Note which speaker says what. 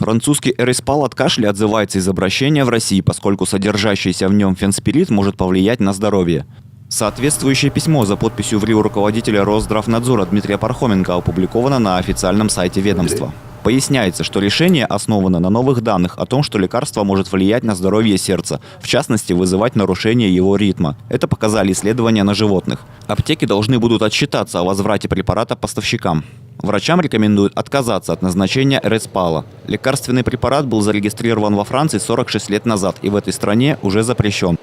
Speaker 1: Французский Эриспал от кашля отзывается из обращения в России, поскольку содержащийся в нем фенспирит может повлиять на здоровье. Соответствующее письмо за подписью в РИО руководителя Росздравнадзора Дмитрия Пархоменко опубликовано на официальном сайте ведомства. Поясняется, что решение основано на новых данных о том, что лекарство может влиять на здоровье сердца, в частности, вызывать нарушение его ритма. Это показали исследования на животных. Аптеки должны будут отчитаться о возврате препарата поставщикам. Врачам рекомендуют отказаться от назначения Эриспала. Лекарственный препарат был зарегистрирован во Франции 46 лет назад и в этой стране уже запрещен.